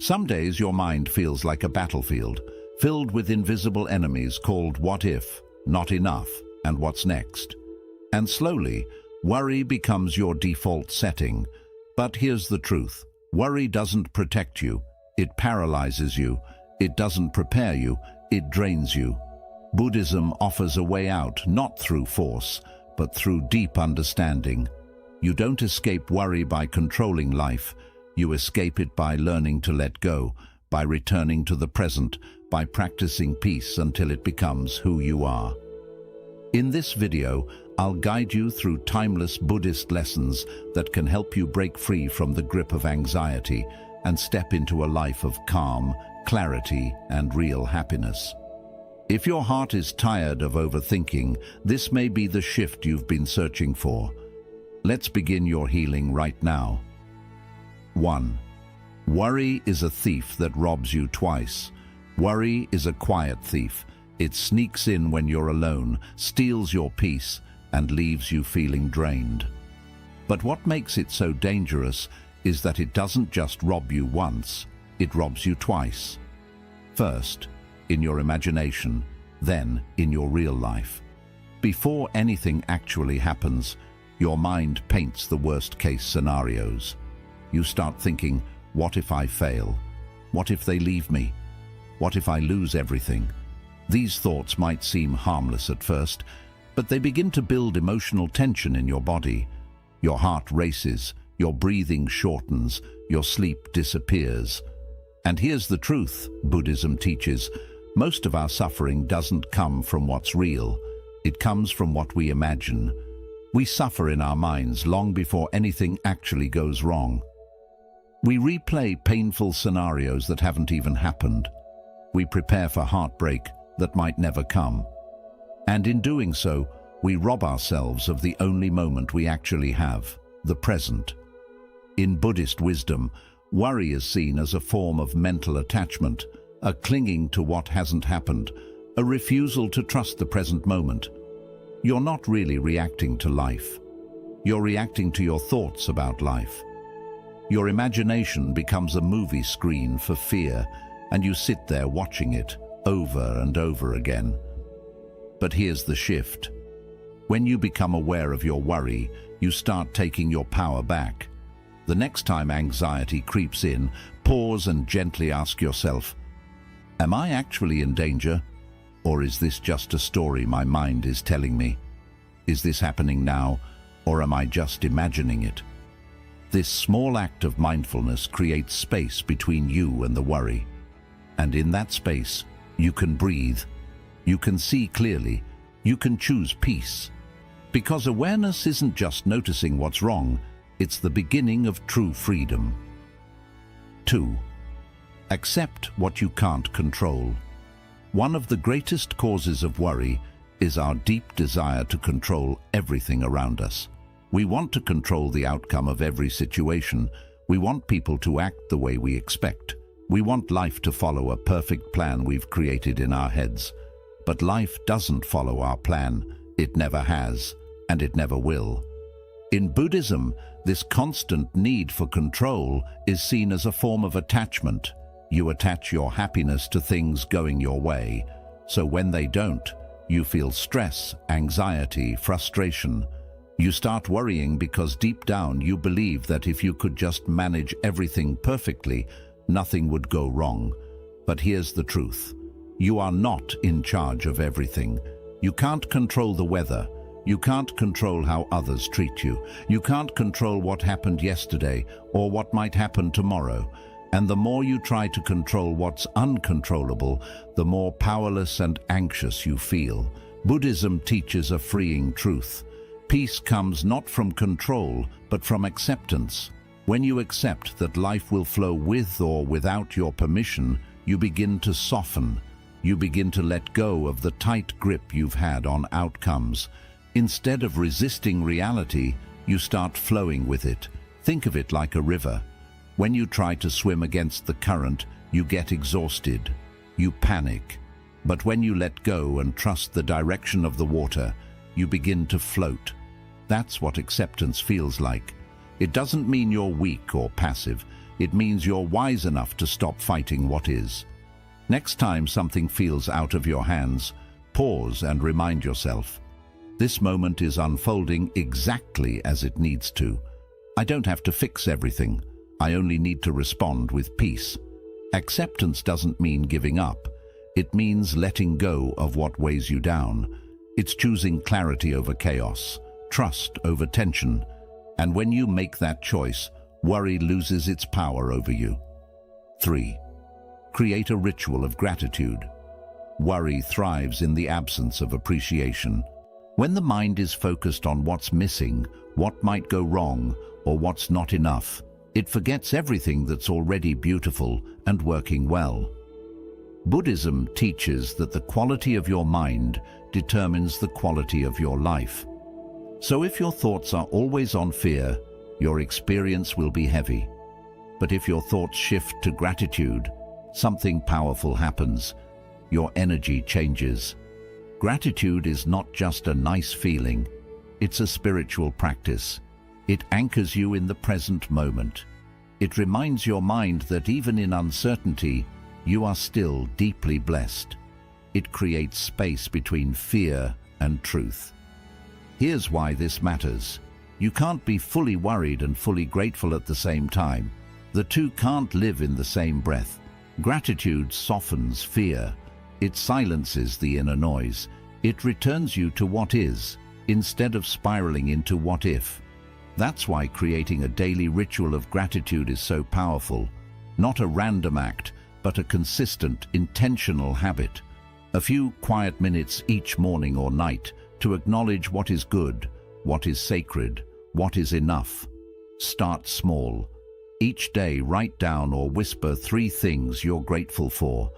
Some days your mind feels like a battlefield, filled with invisible enemies called what if, not enough, and what's next. And slowly, worry becomes your default setting. But here's the truth. Worry doesn't protect you. It paralyzes you. It doesn't prepare you. It drains you. Buddhism offers a way out, not through force, but through deep understanding. You don't escape worry by controlling life. You escape it by learning to let go, by returning to the present, by practicing peace until it becomes who you are. In this video, I'll guide you through timeless Buddhist lessons that can help you break free from the grip of anxiety and step into a life of calm, clarity, and real happiness. If your heart is tired of overthinking, this may be the shift you've been searching for. Let's begin your healing right now. 1. Worry is a thief that robs you twice. Worry is a quiet thief. It sneaks in when you're alone, steals your peace, and leaves you feeling drained. But what makes it so dangerous is that it doesn't just rob you once, it robs you twice. First, in your imagination, then in your real life. Before anything actually happens, your mind paints the worst-case scenarios. You start thinking, what if I fail? What if they leave me? What if I lose everything? These thoughts might seem harmless at first, but they begin to build emotional tension in your body. Your heart races, your breathing shortens, your sleep disappears. And here's the truth, Buddhism teaches. Most of our suffering doesn't come from what's real. It comes from what we imagine. We suffer in our minds long before anything actually goes wrong. We replay painful scenarios that haven't even happened. We prepare for heartbreak that might never come. And in doing so, we rob ourselves of the only moment we actually have, the present. In Buddhist wisdom, worry is seen as a form of mental attachment, a clinging to what hasn't happened, a refusal to trust the present moment. You're not really reacting to life. You're reacting to your thoughts about life. Your imagination becomes a movie screen for fear, and you sit there watching it over and over again. But here's the shift. When you become aware of your worry, you start taking your power back. The next time anxiety creeps in, pause and gently ask yourself, am I actually in danger? Or is this just a story my mind is telling me? Is this happening now, or am I just imagining it? This small act of mindfulness creates space between you and the worry. And in that space, you can breathe, you can see clearly, you can choose peace. Because awareness isn't just noticing what's wrong, it's the beginning of true freedom. 2. Accept what you can't control. One of the greatest causes of worry is our deep desire to control everything around us. We want to control the outcome of every situation. We want people to act the way we expect. We want life to follow a perfect plan we've created in our heads. But life doesn't follow our plan. It never has, and it never will. In Buddhism, this constant need for control is seen as a form of attachment. You attach your happiness to things going your way. So when they don't, you feel stress, anxiety, frustration. You start worrying because deep down you believe that if you could just manage everything perfectly, nothing would go wrong. But here's the truth. You are not in charge of everything. You can't control the weather. You can't control how others treat you. You can't control what happened yesterday or what might happen tomorrow. And the more you try to control what's uncontrollable, the more powerless and anxious you feel. Buddhism teaches a freeing truth. Peace comes not from control, but from acceptance. When you accept that life will flow with or without your permission, you begin to soften. You begin to let go of the tight grip you've had on outcomes. Instead of resisting reality, you start flowing with it. Think of it like a river. When you try to swim against the current, you get exhausted. You panic. But when you let go and trust the direction of the water, you begin to float. That's what acceptance feels like. It doesn't mean you're weak or passive. It means you're wise enough to stop fighting what is. Next time something feels out of your hands, pause and remind yourself, this moment is unfolding exactly as it needs to. I don't have to fix everything. I only need to respond with peace. Acceptance doesn't mean giving up. It means letting go of what weighs you down. It's choosing clarity over chaos, trust over tension. And when you make that choice, worry loses its power over you. 3. Create a ritual of gratitude. Worry thrives in the absence of appreciation. When the mind is focused on what's missing, what might go wrong, or what's not enough, it forgets everything that's already beautiful and working well. Buddhism teaches that the quality of your mind determines the quality of your life. So if your thoughts are always on fear, your experience will be heavy. But if your thoughts shift to gratitude, something powerful happens. Your energy changes. Gratitude is not just a nice feeling, it's a spiritual practice. It anchors you in the present moment. It reminds your mind that even in uncertainty, you are still deeply blessed. It creates space between fear and truth. Here's why this matters. You can't be fully worried and fully grateful at the same time. The two can't live in the same breath. Gratitude softens fear. It silences the inner noise. It returns you to what is, instead of spiraling into what if. That's why creating a daily ritual of gratitude is so powerful. Not a random act, but a consistent, intentional habit. A few quiet minutes each morning or night to acknowledge what is good, what is sacred, what is enough. Start small. Each day write down or whisper 3 things you're grateful for.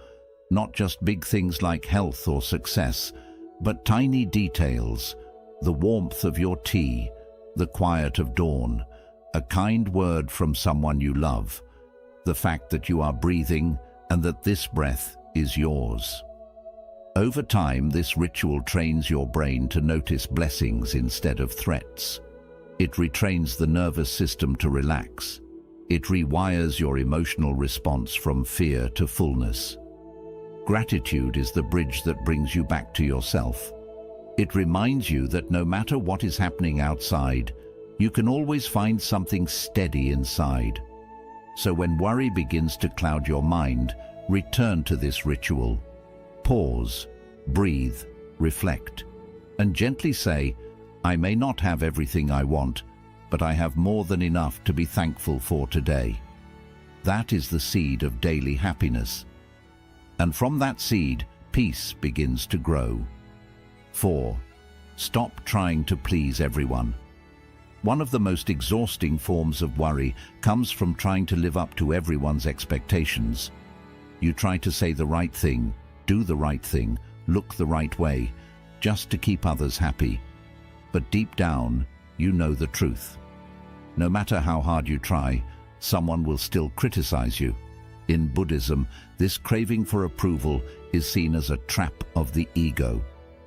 Not just big things like health or success, but tiny details. The warmth of your tea, the quiet of dawn, a kind word from someone you love, the fact that you are breathing and that this breath is yours. Over time, this ritual trains your brain to notice blessings instead of threats. It retrains the nervous system to relax. It rewires your emotional response from fear to fullness. Gratitude is the bridge that brings you back to yourself. It reminds you that no matter what is happening outside, you can always find something steady inside. So when worry begins to cloud your mind, return to this ritual. Pause, breathe, reflect, and gently say, I may not have everything I want, but I have more than enough to be thankful for today. That is the seed of daily happiness. And from that seed, peace begins to grow. 4. Stop trying to please everyone. One of the most exhausting forms of worry comes from trying to live up to everyone's expectations. You try to say the right thing, do the right thing, look the right way, just to keep others happy. But deep down, you know the truth. No matter how hard you try, someone will still criticize you. In Buddhism, this craving for approval is seen as a trap of the ego.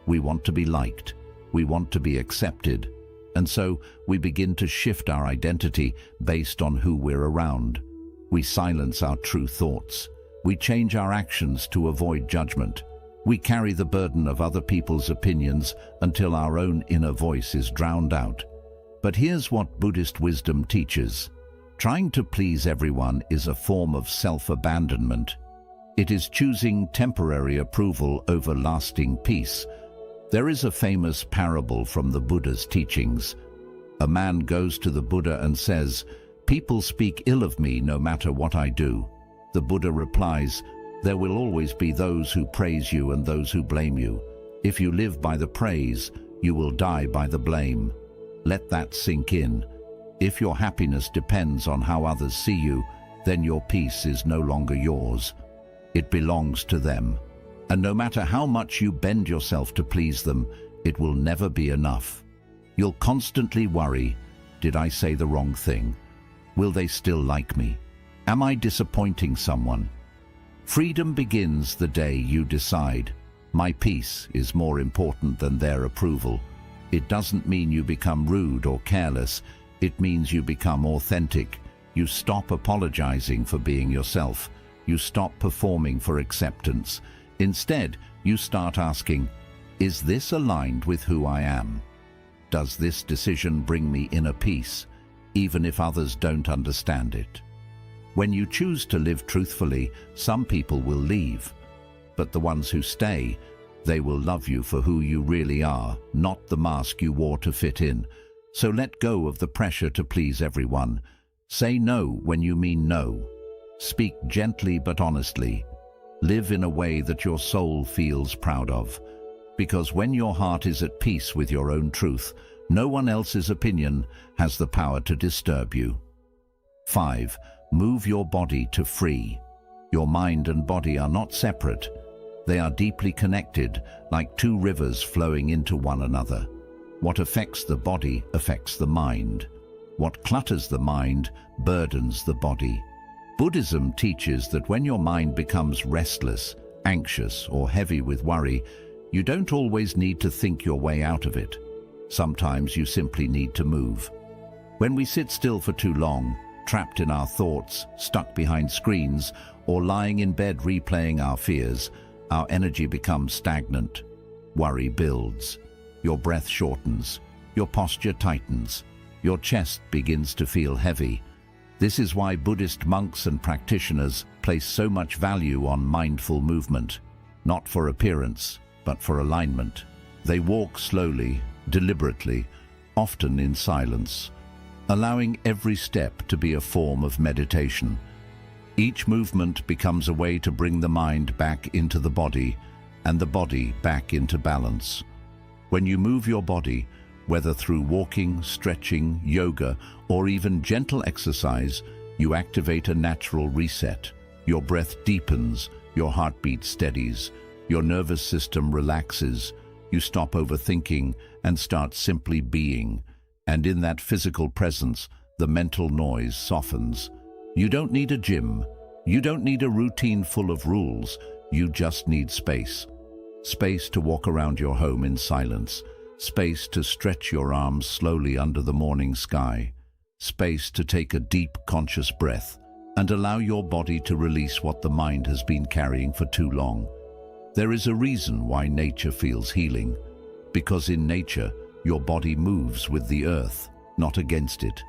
We want to be liked. We want to be accepted. And so we begin to shift our identity based on who we're around. We silence our true thoughts. We change our actions to avoid judgment. We carry the burden of other people's opinions until our own inner voice is drowned out. But here's what Buddhist wisdom teaches. Trying to please everyone is a form of self-abandonment. It is choosing temporary approval over lasting peace. There is a famous parable from the Buddha's teachings. A man goes to the Buddha and says, "People speak ill of me no matter what I do." The Buddha replies, "There will always be those who praise you and those who blame you. If you live by the praise, you will die by the blame. Let that sink in. If your happiness depends on how others see you, then your peace is no longer yours. It belongs to them. And no matter how much you bend yourself to please them, it will never be enough. You'll constantly worry, did I say the wrong thing? Will they still like me? Am I disappointing someone? Freedom begins the day you decide, my peace is more important than their approval. It doesn't mean you become rude or careless. It means you become authentic. You stop apologizing for being yourself. You stop performing for acceptance. Instead, you start asking, is this aligned with who I am? Does this decision bring me inner peace, even if others don't understand it? When you choose to live truthfully, some people will leave, but the ones who stay, they will love you for who you really are, not the mask you wore to fit in. So let go of the pressure to please everyone. Say no when you mean no. Speak gently but honestly. Live in a way that your soul feels proud of. Because when your heart is at peace with your own truth, no one else's opinion has the power to disturb you. 5. Move your body to free. Your mind and body are not separate. They are deeply connected, like two rivers flowing into one another. What affects the body affects the mind. What clutters the mind burdens the body. Buddhism teaches that when your mind becomes restless, anxious, or heavy with worry, you don't always need to think your way out of it. Sometimes you simply need to move. When we sit still for too long, trapped in our thoughts, stuck behind screens, or lying in bed replaying our fears, our energy becomes stagnant. Worry builds. Your breath shortens. Your posture tightens. Your chest begins to feel heavy. This is why Buddhist monks and practitioners place so much value on mindful movement, not for appearance, but for alignment. They walk slowly, deliberately, often in silence, allowing every step to be a form of meditation. Each movement becomes a way to bring the mind back into the body and the body back into balance. When you move your body, whether through walking, stretching, yoga, or even gentle exercise, you activate a natural reset. Your breath deepens, your heartbeat steadies, your nervous system relaxes, you stop overthinking and start simply being. And in that physical presence, the mental noise softens. You don't need a gym. You don't need a routine full of rules. You just need space. Space to walk around your home in silence. Space to stretch your arms slowly under the morning sky. Space to take a deep, conscious breath and allow your body to release what the mind has been carrying for too long. There is a reason why nature feels healing. Because in nature, your body moves with the earth, not against it.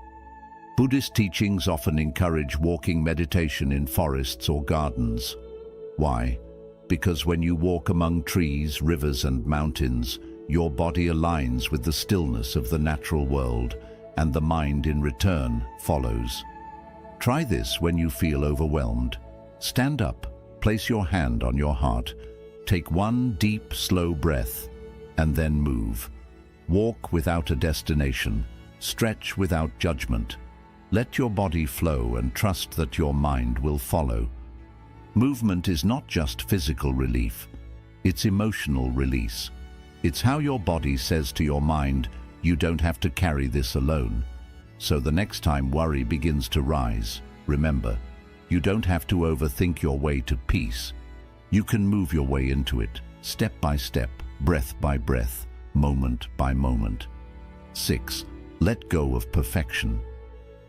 Buddhist teachings often encourage walking meditation in forests or gardens. Why? Because when you walk among trees, rivers, and mountains, your body aligns with the stillness of the natural world, and the mind in return follows. Try this when you feel overwhelmed. Stand up, place your hand on your heart, take one deep, slow breath, and then move. Walk without a destination, stretch without judgment. Let your body flow and trust that your mind will follow. Movement is not just physical relief, it's emotional release. It's how your body says to your mind, you don't have to carry this alone. So the next time worry begins to rise, remember, you don't have to overthink your way to peace. You can move your way into it, step by step, breath by breath, moment by moment. 6. Let go of perfection.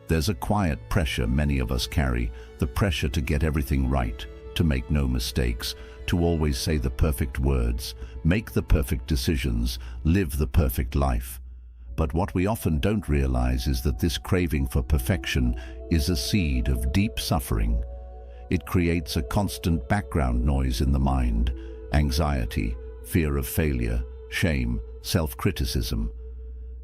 There's a quiet pressure many of us carry, the pressure to get everything right, to make no mistakes, to always say the perfect words, make the perfect decisions, live the perfect life. But what we often don't realize is that this craving for perfection is a seed of deep suffering. It creates a constant background noise in the mind, anxiety, fear of failure, shame, self-criticism.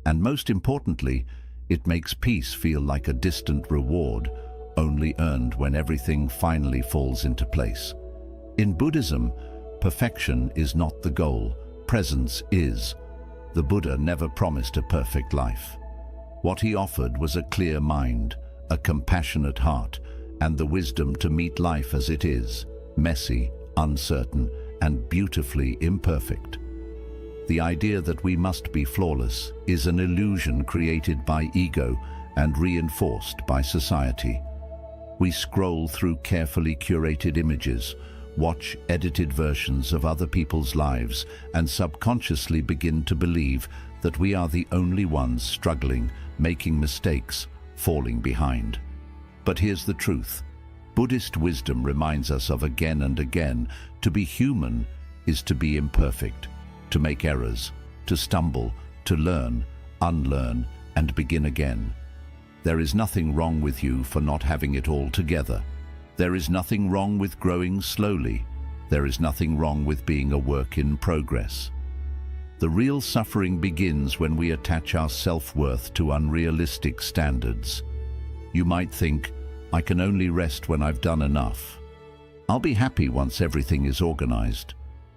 And most importantly, it makes peace feel like a distant reward, only earned when everything finally falls into place. In Buddhism, perfection is not the goal, presence is. The Buddha never promised a perfect life. What he offered was a clear mind, a compassionate heart, and the wisdom to meet life as it is, messy, uncertain, and beautifully imperfect. The idea that we must be flawless is an illusion created by ego and reinforced by society. We scroll through carefully curated images, watch edited versions of other people's lives, and subconsciously begin to believe that we are the only ones struggling, making mistakes, falling behind. But here's the truth. Buddhist wisdom reminds us of again and again, to be human is to be imperfect, to make errors, to stumble, to learn, unlearn, and begin again. There is nothing wrong with you for not having it all together. There is nothing wrong with growing slowly. There is nothing wrong with being a work in progress. The real suffering begins when we attach our self-worth to unrealistic standards. You might think, I can only rest when I've done enough. I'll be happy once everything is organized.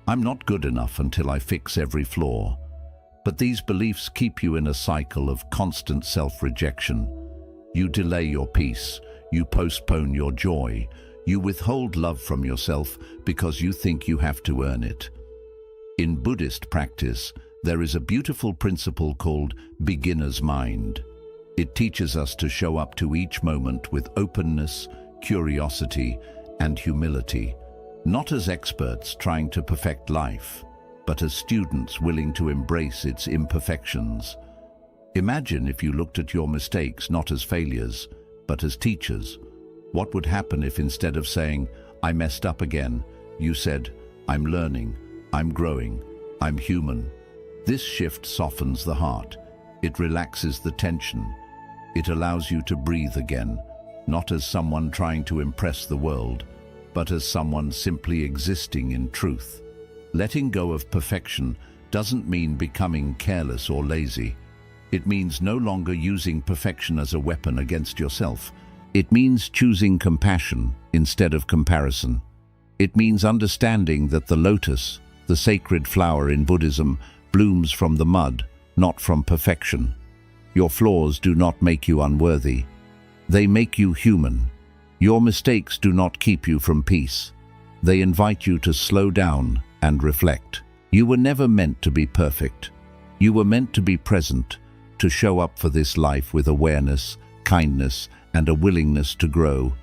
I'm not good enough until I fix every flaw. But these beliefs keep you in a cycle of constant self-rejection. You delay your peace, you postpone your joy, you withhold love from yourself because you think you have to earn it. In Buddhist practice, there is a beautiful principle called beginner's mind. It teaches us to show up to each moment with openness, curiosity, and humility, not as experts trying to perfect life, but as students willing to embrace its imperfections. Imagine if you looked at your mistakes not as failures, but as teachers. What would happen if instead of saying, I messed up again, you said, I'm learning, I'm growing, I'm human? This shift softens the heart. It relaxes the tension. It allows you to breathe again, not as someone trying to impress the world, but as someone simply existing in truth. Letting go of perfection doesn't mean becoming careless or lazy. It means no longer using perfection as a weapon against yourself. It means choosing compassion instead of comparison. It means understanding that the lotus, the sacred flower in Buddhism, blooms from the mud, not from perfection. Your flaws do not make you unworthy. They make you human. Your mistakes do not keep you from peace. They invite you to slow down and reflect. You were never meant to be perfect. You were meant to be present, to show up for this life with awareness, kindness, and a willingness to grow.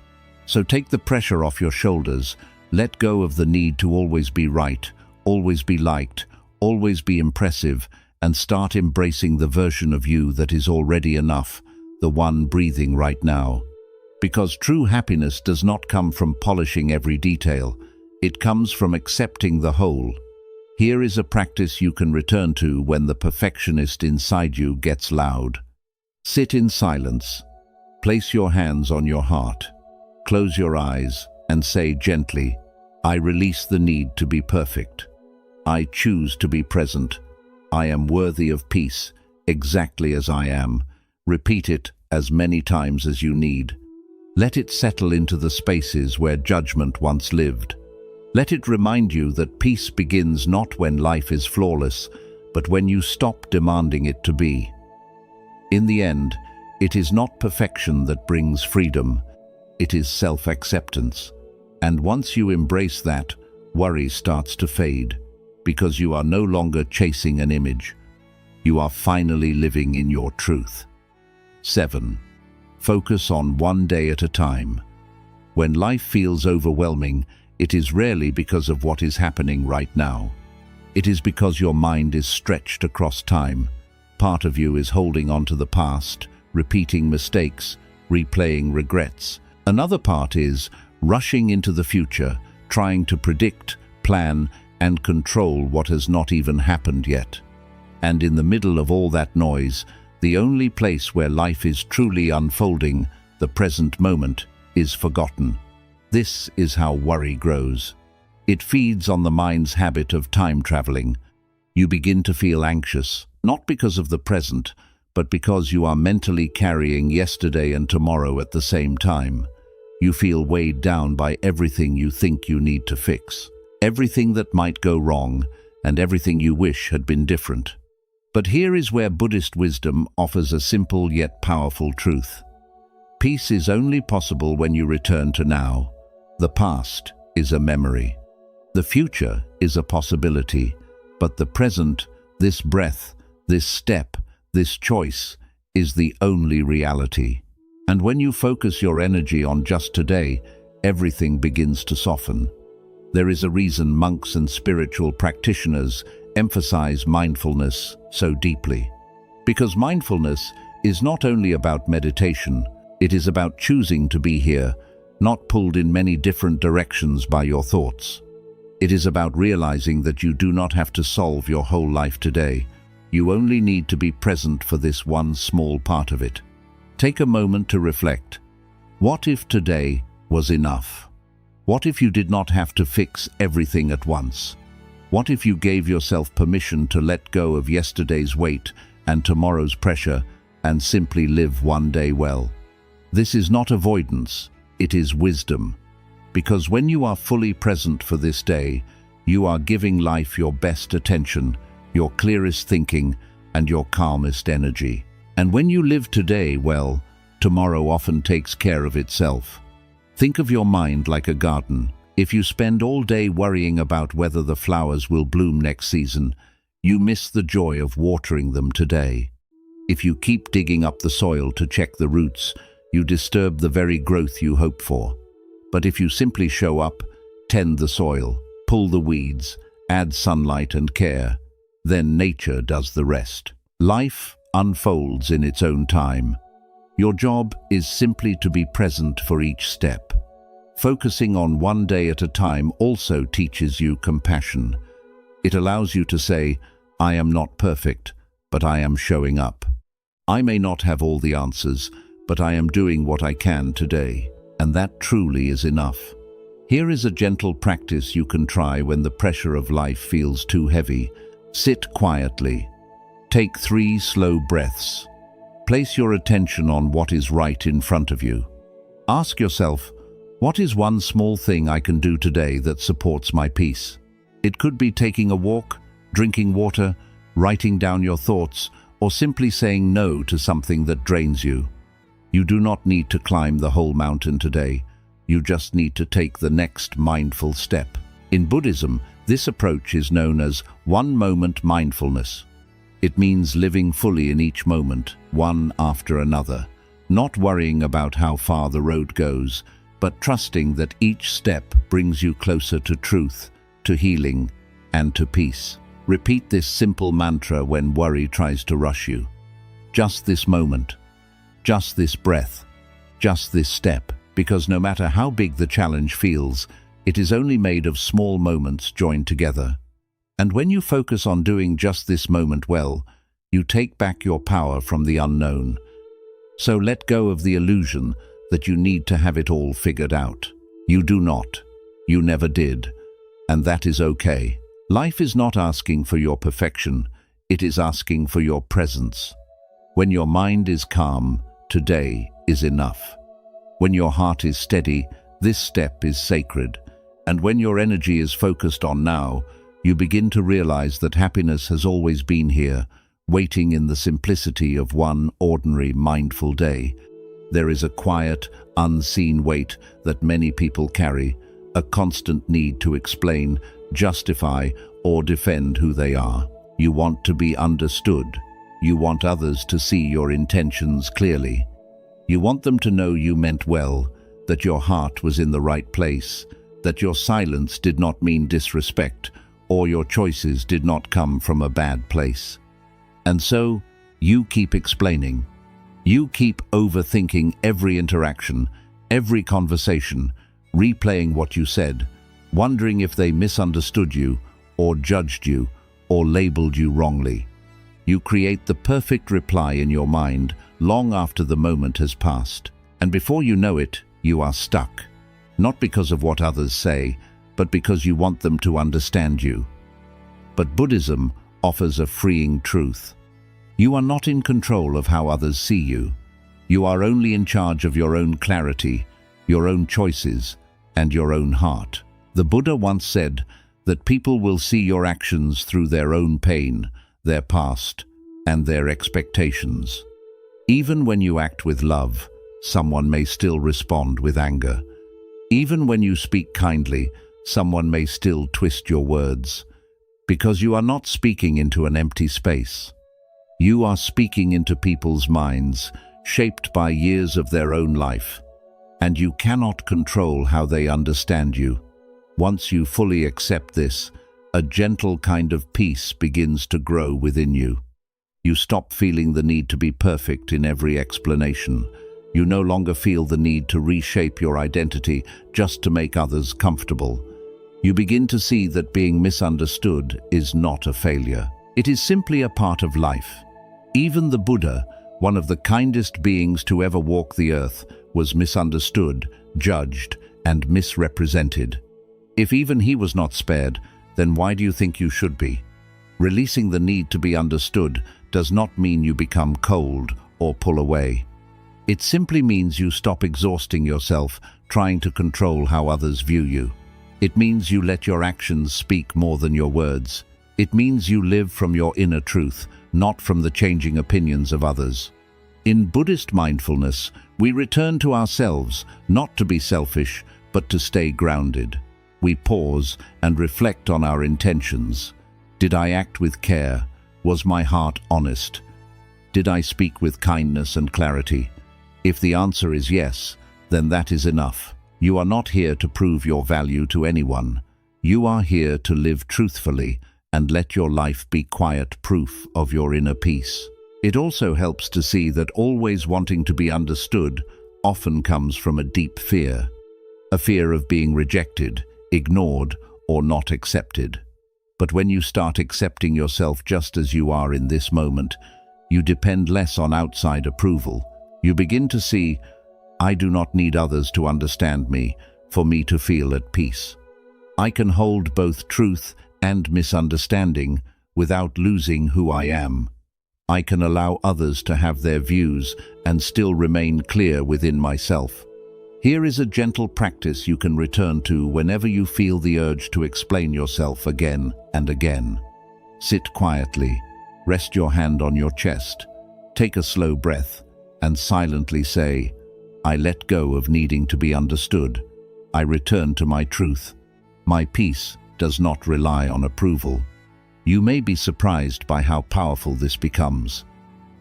So take the pressure off your shoulders. Let go of the need to always be right, always be liked, always be impressive, and start embracing the version of you that is already enough, the one breathing right now. Because true happiness does not come from polishing every detail. It comes from accepting the whole. Here is a practice you can return to when the perfectionist inside you gets loud. Sit in silence. Place your hands on your heart. Close your eyes and say gently, I release the need to be perfect. I choose to be present. I am worthy of peace, exactly as I am. Repeat it as many times as you need. Let it settle into the spaces where judgment once lived. Let it remind you that peace begins not when life is flawless, but when you stop demanding it to be. In the end, it is not perfection that brings freedom. It is self-acceptance. And once you embrace that, worry starts to fade, because you are no longer chasing an image. You are finally living in your truth. 7. Focus on one day at a time. When life feels overwhelming, it is rarely because of what is happening right now. It is because your mind is stretched across time. Part of you is holding on to the past, repeating mistakes, replaying regrets. Another part is rushing into the future, trying to predict, plan, and control what has not even happened yet. And in the middle of all that noise, the only place where life is truly unfolding, the present moment, is forgotten. This is how worry grows. It feeds on the mind's habit of time traveling. You begin to feel anxious, not because of the present, but because you are mentally carrying yesterday and tomorrow at the same time. You feel weighed down by everything you think you need to fix, everything that might go wrong, and everything you wish had been different. But here is where Buddhist wisdom offers a simple yet powerful truth. Peace is only possible when you return to now. The past is a memory. The future is a possibility, but the present, this breath, this step, this choice, is the only reality. And when you focus your energy on just today, everything begins to soften. There is a reason monks and spiritual practitioners emphasize mindfulness so deeply. Because mindfulness is not only about meditation, It is about choosing to be here, not pulled in many different directions by your thoughts. It is about realizing that you do not have to solve your whole life today. You only need to be present for this one small part of it. Take a moment to reflect. What if today was enough? What if you did not have to fix everything at once? What if you gave yourself permission to let go of yesterday's weight and tomorrow's pressure and simply live one day well? This is not avoidance, it is wisdom. Because when you are fully present for this day, you are giving life your best attention, your clearest thinking, and your calmest energy. And when you live today well, tomorrow often takes care of itself. Think of your mind like a garden. If you spend all day worrying about whether the flowers will bloom next season, you miss the joy of watering them today. If you keep digging up the soil to check the roots, you disturb the very growth you hope for. But if you simply show up, tend the soil, pull the weeds, add sunlight and care, then nature does the rest. Life unfolds in its own time. Your job is simply to be present for each step. Focusing on one day at a time also teaches you compassion. It allows you to say, I am not perfect, but I am showing up. I may not have all the answers, but I am doing what I can today. And that truly is enough. Here is a gentle practice you can try when the pressure of life feels too heavy. Sit quietly. Take 3 slow breaths. Place your attention on what is right in front of you. Ask yourself, what is one small thing I can do today that supports my peace? It could be taking a walk, drinking water, writing down your thoughts, or simply saying no to something that drains you. You do not need to climb the whole mountain today. You just need to take the next mindful step. In Buddhism, this approach is known as one-moment mindfulness. It means living fully in each moment, one after another, not worrying about how far the road goes, but trusting that each step brings you closer to truth, to healing, and to peace. Repeat this simple mantra when worry tries to rush you. Just this moment. Just this breath, just this step, because no matter how big the challenge feels, it is only made of small moments joined together. And when you focus on doing just this moment well, you take back your power from the unknown. So let go of the illusion that you need to have it all figured out. You do not. You never did. And that is okay. Life is not asking for your perfection, it is asking for your presence. When your mind is calm, today is enough. When your heart is steady, this step is sacred. And when your energy is focused on now, you begin to realize that happiness has always been here, waiting in the simplicity of one ordinary mindful day. There is a quiet, unseen weight that many people carry, a constant need to explain, justify, or defend who they are. You want to be understood. You want others to see your intentions clearly. You want them to know you meant well, that your heart was in the right place, that your silence did not mean disrespect, or your choices did not come from a bad place. And so, you keep explaining. You keep overthinking every interaction, every conversation, replaying what you said, wondering if they misunderstood you, or judged you, or labeled you wrongly. You create the perfect reply in your mind long after the moment has passed. And before you know it, you are stuck. Not because of what others say, but because you want them to understand you. But Buddhism offers a freeing truth. You are not in control of how others see you. You are only in charge of your own clarity, your own choices, and your own heart. The Buddha once said that people will see your actions through their own pain, their past, and their expectations. Even when you act with love, someone may still respond with anger. Even when you speak kindly, someone may still twist your words. Because you are not speaking into an empty space. You are speaking into people's minds, shaped by years of their own life. And you cannot control how they understand you. Once you fully accept this, a gentle kind of peace begins to grow within you. You stop feeling the need to be perfect in every explanation, You no longer feel the need to reshape your identity just to make others comfortable. You begin to see that being misunderstood is not a failure. It is simply a part of life. Even the Buddha, one of the kindest beings to ever walk the earth, was misunderstood, judged, and misrepresented. If even he was not spared, then why do you think you should be? Releasing the need to be understood does not mean you become cold or pull away. It simply means you stop exhausting yourself trying to control how others view you. It means you let your actions speak more than your words. It means you live from your inner truth, not from the changing opinions of others. In Buddhist mindfulness, we return to ourselves, not to be selfish, but to stay grounded. We pause and reflect on our intentions. Did I act with care? Was my heart honest? Did I speak with kindness and clarity? If the answer is yes, then that is enough. You are not here to prove your value to anyone. You are here to live truthfully and let your life be quiet proof of your inner peace. It also helps to see that always wanting to be understood often comes from a deep fear. A fear of being rejected, ignored, or not accepted. But when you start accepting yourself just as you are in this moment, you depend less on outside approval. You begin to see, I do not need others to understand me, for me to feel at peace. I can hold both truth and misunderstanding without losing who I am. I can allow others to have their views and still remain clear within myself. Here is a gentle practice you can return to whenever you feel the urge to explain yourself again and again. Sit quietly, rest your hand on your chest, take a slow breath, and silently say, I let go of needing to be understood. I return to my truth. My peace does not rely on approval. You may be surprised by how powerful this becomes,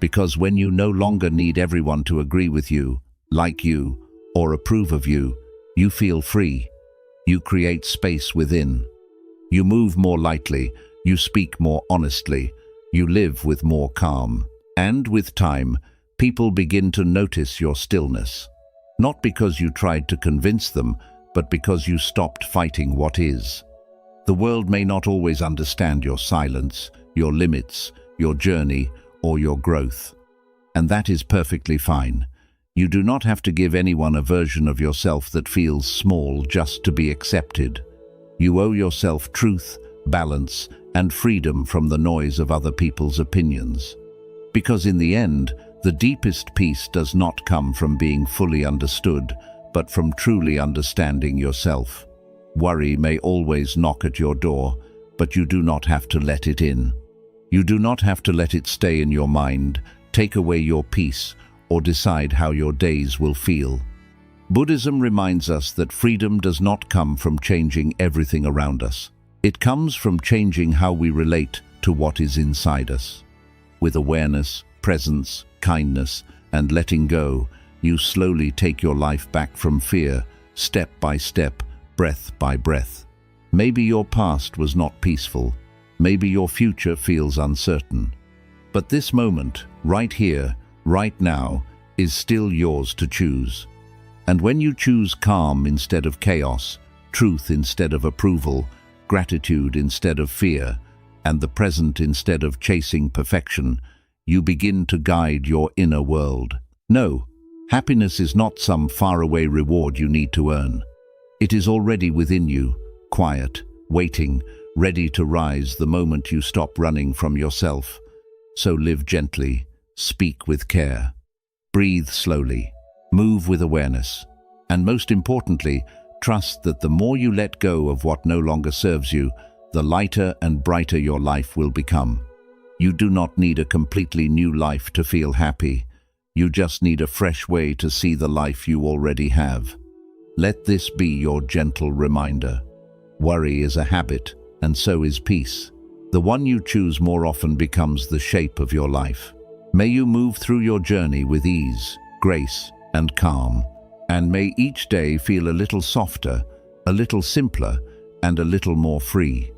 because when you no longer need everyone to agree with you, like you, or approve of you, you feel free. You create space within. You move more lightly, you speak more honestly, you live with more calm. And with time, people begin to notice your stillness. Not because you tried to convince them, but because you stopped fighting what is. The world may not always understand your silence, your limits, your journey, or your growth. And that is perfectly fine. You do not have to give anyone a version of yourself that feels small just to be accepted. You owe yourself truth, balance, and freedom from the noise of other people's opinions. Because in the end, the deepest peace does not come from being fully understood, but from truly understanding yourself. Worry may always knock at your door, but you do not have to let it in. You do not have to let it stay in your mind, take away your peace, or decide how your days will feel. Buddhism reminds us that freedom does not come from changing everything around us. It comes from changing how we relate to what is inside us. With awareness, presence, kindness, and letting go, you slowly take your life back from fear, step by step, breath by breath. Maybe your past was not peaceful. Maybe your future feels uncertain. But this moment, right here, right now, is still yours to choose. And when you choose calm instead of chaos, truth instead of approval, gratitude instead of fear, and the present instead of chasing perfection, you begin to guide your inner world. No, happiness is not some faraway reward you need to earn. It is already within you, quiet, waiting, ready to rise the moment you stop running from yourself. So live gently, speak with care, breathe slowly, move with awareness, and most importantly, trust that the more you let go of what no longer serves you, the lighter and brighter your life will become. You do not need a completely new life to feel happy. You just need a fresh way to see the life you already have. Let this be your gentle reminder. Worry is a habit, and so is peace. The one you choose more often becomes the shape of your life. May you move through your journey with ease, grace, and calm, and may each day feel a little softer, a little simpler, and a little more free.